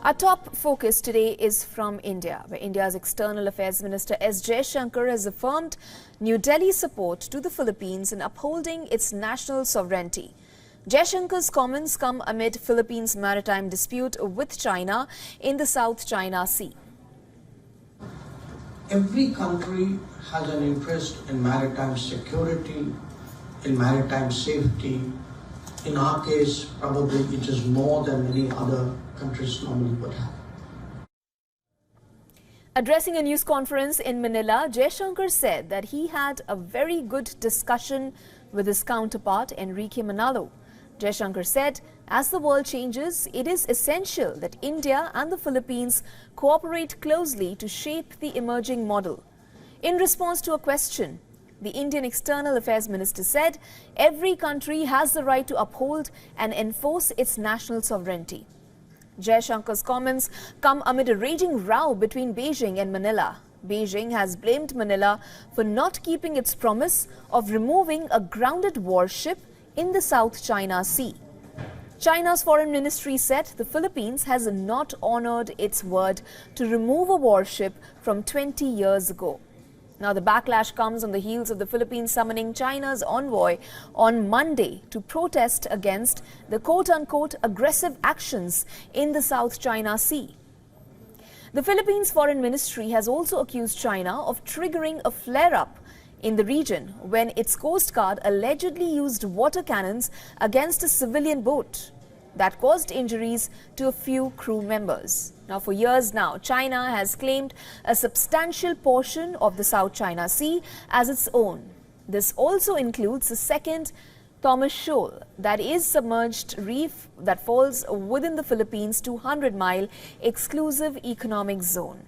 Our top focus today is from India, where India's External Affairs Minister S. Jaishankar has affirmed New Delhi's support to the Philippines in upholding its national sovereignty. Jaishankar's comments come amid Philippines' maritime dispute with China in the South China Sea. Every country has an interest in maritime security, in maritime safety. In our case, probably it is more than many other countries normally would have. Addressing a news conference in Manila, Jaishankar said that he had a very good discussion with his counterpart Enrique Manalo. Jaishankar said, as the world changes, it is essential that India and the Philippines cooperate closely to shape the emerging model. In response to a question, the Indian External Affairs Minister said every country has the right to uphold and enforce its national sovereignty. Jaishankar's comments come amid a raging row between Beijing and Manila. Beijing has blamed Manila for not keeping its promise of removing a grounded warship in the South China Sea. China's foreign ministry said the Philippines has not honored its word to remove a warship from 20 years ago. Now, the backlash comes on the heels of the Philippines summoning China's envoy on Monday to protest against the quote-unquote aggressive actions in the South China Sea. The Philippines Foreign Ministry has also accused China of triggering a flare-up in the region when its Coast Guard allegedly used water cannons against a civilian boat that caused injuries to a few crew members. Now, for years now, China has claimed a substantial portion of the South China Sea as its own. This also includes the second Thomas Shoal, that is submerged reef that falls within the Philippines' 200-mile exclusive economic zone.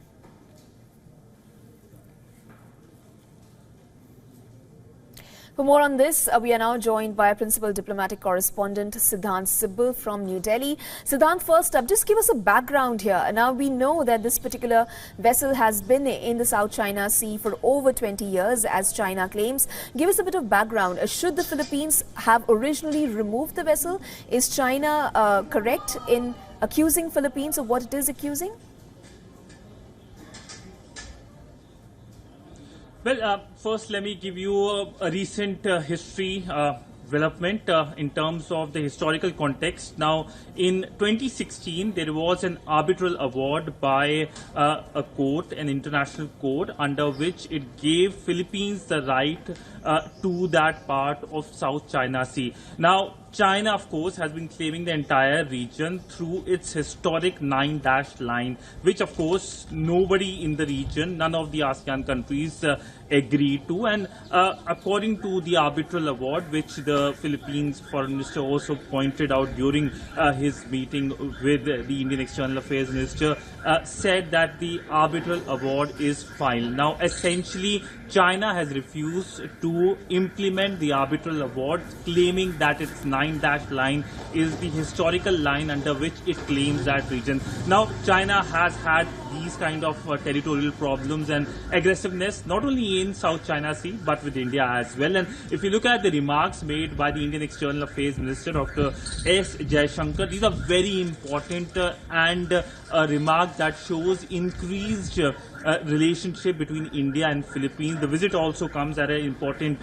For more on this, we are now joined by our principal diplomatic correspondent, Siddhant Sibal from New Delhi. Siddhant, first up, just give us a background here. Now, we know that this particular vessel has been in the South China Sea for over 20 years, as China claims. Give us a bit of background. Should the Philippines have originally removed the vessel? Is China correct in accusing Philippines of what it is accusing? Well, first let me give you a recent history development in terms of the historical context. Now, in 2016, there was an arbitral award by a court, an international court, under which it gave Philippines the right to that part of South China Sea. Now, China, of course, has been claiming the entire region through its historic 9-dash line, which, of course, nobody in the region, none of the ASEAN countries agreed to. And according to the arbitral award, which the Philippines Foreign Minister also pointed out during his meeting with the Indian External Affairs Minister, said that the arbitral award is final. Now, essentially, China has refused to implement the arbitral award, claiming that its 9-dash line is the historical line under which it claims that region. Now, China has had these kind of territorial problems and aggressiveness, not only in South China Sea, but with India as well. And if you look at the remarks made by the Indian External Affairs Minister, Dr. S. Jaishankar, these are very important and a remark that shows increased relationship between India and Philippines. The visit also comes at an important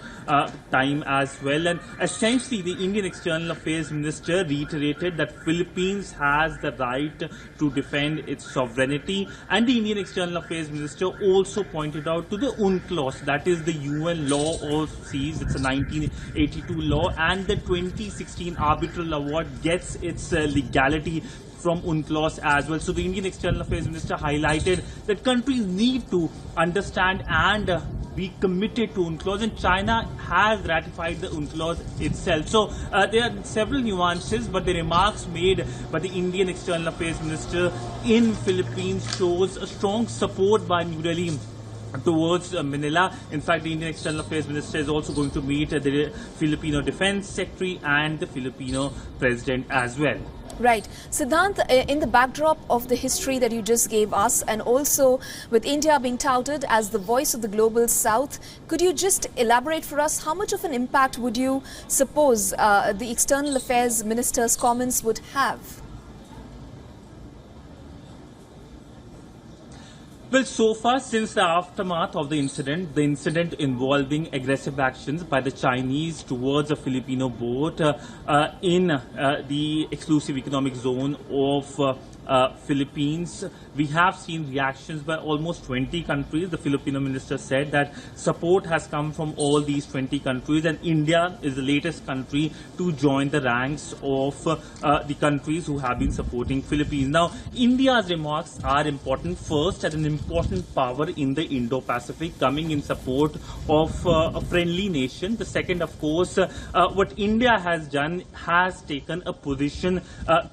time as well. And essentially, the Indian External Affairs Minister reiterated that Philippines has the right to defend its sovereignty. And the Indian External Affairs Minister also pointed out to the UNCLOS, that is the UN Law of Seas. It's a 1982 law, and the 2016 arbitral award gets its legality from UNCLOS as well. So the Indian External Affairs Minister highlighted that countries need to understand and be committed to UNCLOS, and China has ratified the UNCLOS itself. So there are several nuances, but the remarks made by the Indian External Affairs Minister in Philippines shows a strong support by New Delhi towards Manila. In fact, the Indian External Affairs Minister is also going to meet the Filipino Defense Secretary and the Filipino President as well. Right. Siddhant, in the backdrop of the history that you just gave us, and also with India being touted as the voice of the global South, could you just elaborate for us how much of an impact would you suppose the External Affairs Minister's comments would have? Well, so far, since the aftermath of the incident involving aggressive actions by the Chinese towards a Filipino boat in the exclusive economic zone of Philippines, we have seen reactions by almost 20 countries. The Filipino minister said that support has come from all these 20 countries, and India is the latest country to join the ranks of the countries who have been supporting Philippines. Now, India's remarks are important. First, as an important power in the Indo-Pacific, coming in support of a friendly nation. The second, of course, what India has done, has taken a position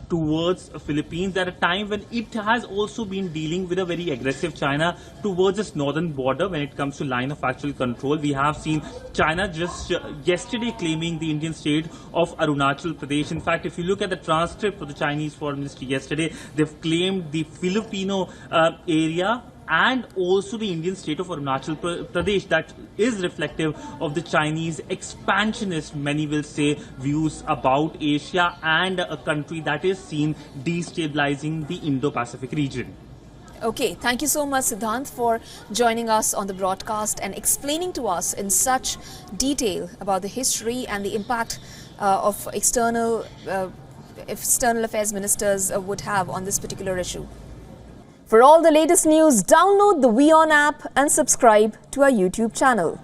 towards Philippines at a time when it has also been dealing with a very aggressive China towards its northern border when it comes to line of actual control. We have seen China just yesterday claiming the Indian state of Arunachal Pradesh. In fact, if you look at the transcript of the Chinese Foreign Ministry yesterday, they've claimed the Filipino area and also the Indian state of Arunachal Pradesh. That is reflective of the Chinese expansionist, many will say, views about Asia and a country that is seen destabilizing the Indo-Pacific region. Okay, thank you so much, Siddhant, for joining us on the broadcast and explaining to us in such detail about the history and the impact of external affairs ministers would have on this particular issue. For all the latest news, download the WION app and subscribe to our YouTube channel.